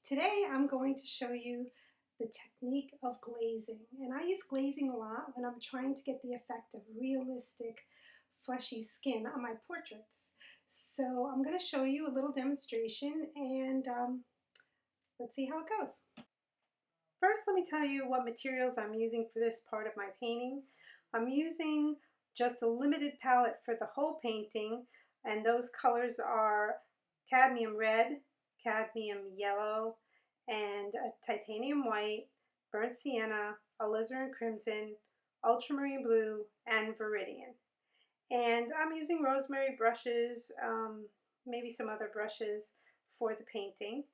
Today I'm going to show you the technique of glazing, and I use glazing a lot when I'm trying to get the effect of realistic fleshy skin on my portraits. So I'm going to show you a little demonstration and let's see how it goes. First, let me tell you what materials I'm using for this part of my painting. I'm using just a limited palette for the whole painting, and those colors are cadmium red, cadmium yellow, and a titanium white, burnt sienna, alizarin crimson, ultramarine blue, and viridian. And I'm using rosemary brushes, maybe some other brushes for the painting.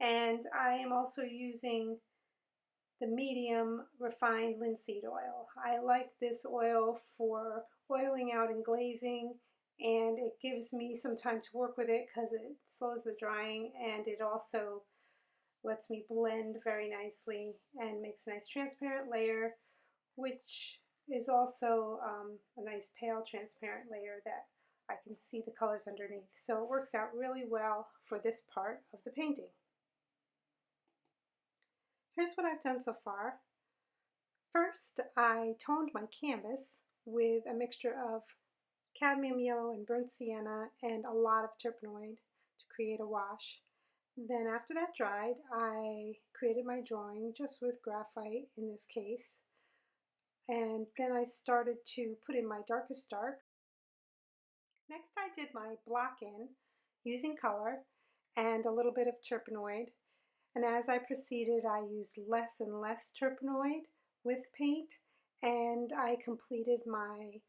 And I am also using the medium refined linseed oil. I like this oil for oiling out and glazing, and it gives me some time to work with it because it slows the drying, and it also lets me blend very nicely and makes a nice transparent layer, which is also a nice pale transparent layer that I can see the colors underneath. So it works out really well for this part of the painting. Here's what I've done so far. First, I toned my canvas with a mixture of cadmium yellow and burnt sienna and a lot of turpenoid to create a wash. Then after that dried, I created my drawing just with graphite in this case. And then I started to put in my darkest dark. Next I did my block in using color and a little bit of turpenoid. And as I proceeded, I used less and less turpenoid with paint, and I completed my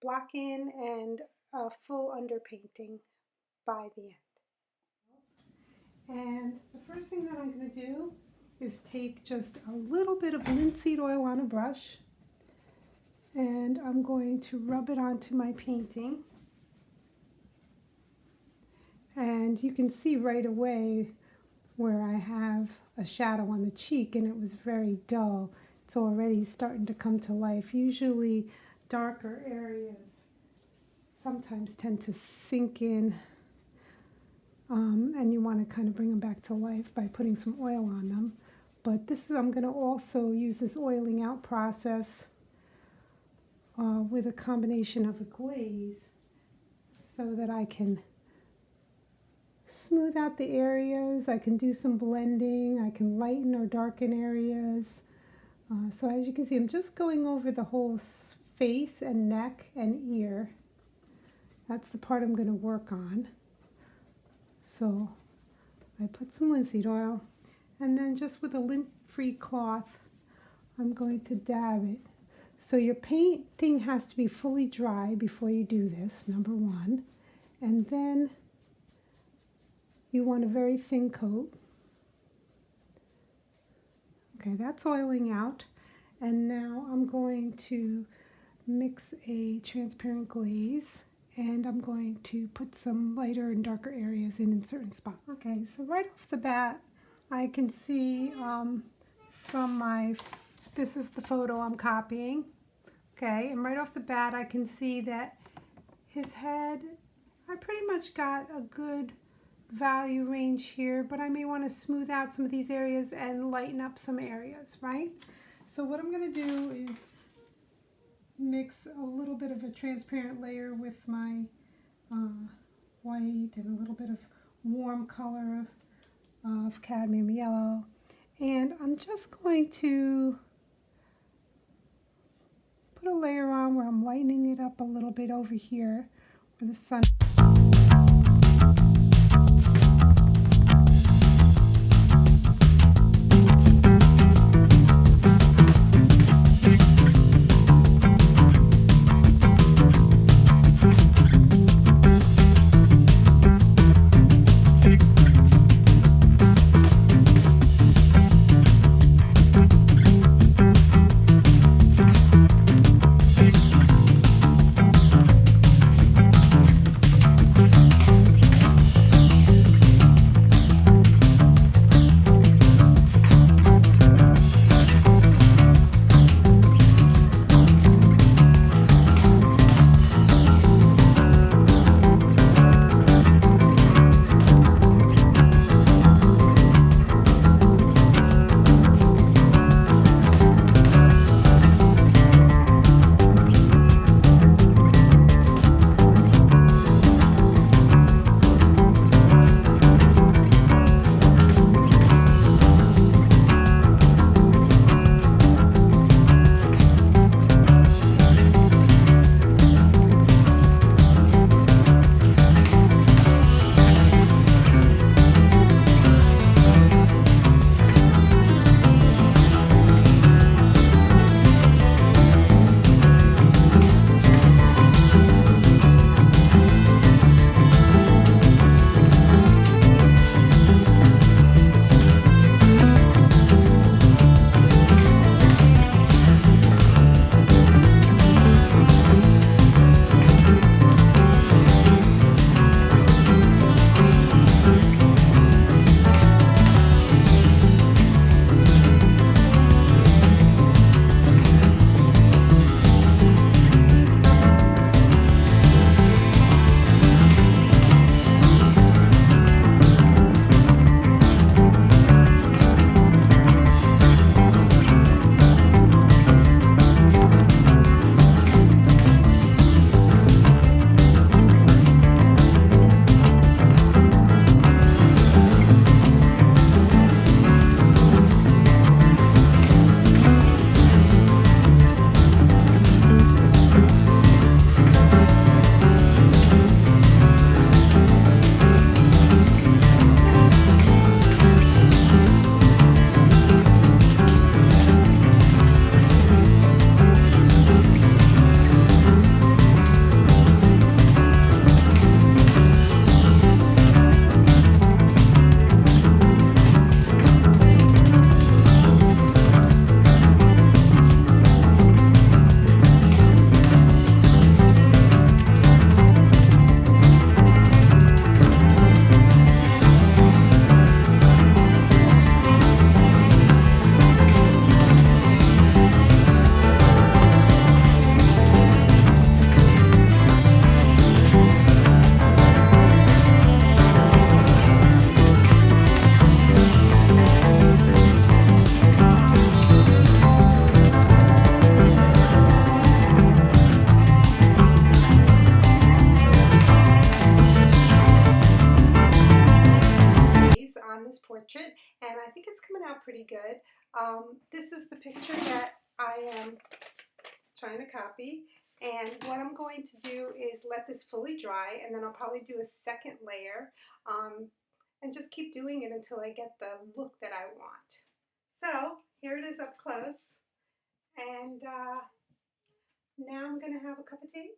block in and a full underpainting by the end. And the first thing that I'm going to do is take just a little bit of linseed oil on a brush, and I'm going to rub it onto my painting. And you can see right away where I have a shadow on the cheek, and it was very dull. It's already starting to come to life. Usually darker areas sometimes tend to sink in, and you want to kind of bring them back to life by putting some oil on them. But I'm going to also use this oiling out process with a combination of a glaze so that I can smooth out the areas, I can do some blending, I can lighten or darken areas. So as you can see, I'm just going over the whole face and neck and ear. That's the part I'm going to work on. So I put some linseed oil, and then just with a lint-free cloth, I'm going to dab it. So your painting has to be fully dry before you do this, number one. And then you want a very thin coat. Okay, that's oiling out. And now I'm going to mix a transparent glaze, and I'm going to put some lighter and darker areas in certain spots. Okay, so right off the bat, I can see this is the photo I'm copying. Okay, and right off the bat, I can see that his head, I pretty much got a good value range here, but I may want to smooth out some of these areas and lighten up some areas, right? So what I'm going to do is mix a little bit of a transparent layer with my white and a little bit of warm color of cadmium yellow, and I'm just going to put a layer on where I'm lightening it up a little bit over here where the sun This is the picture that I am trying to copy, and what I'm going to do is let this fully dry, and then I'll probably do a second layer, and just keep doing it until I get the look that I want. So here it is up close, and now I'm going to have a cup of tea.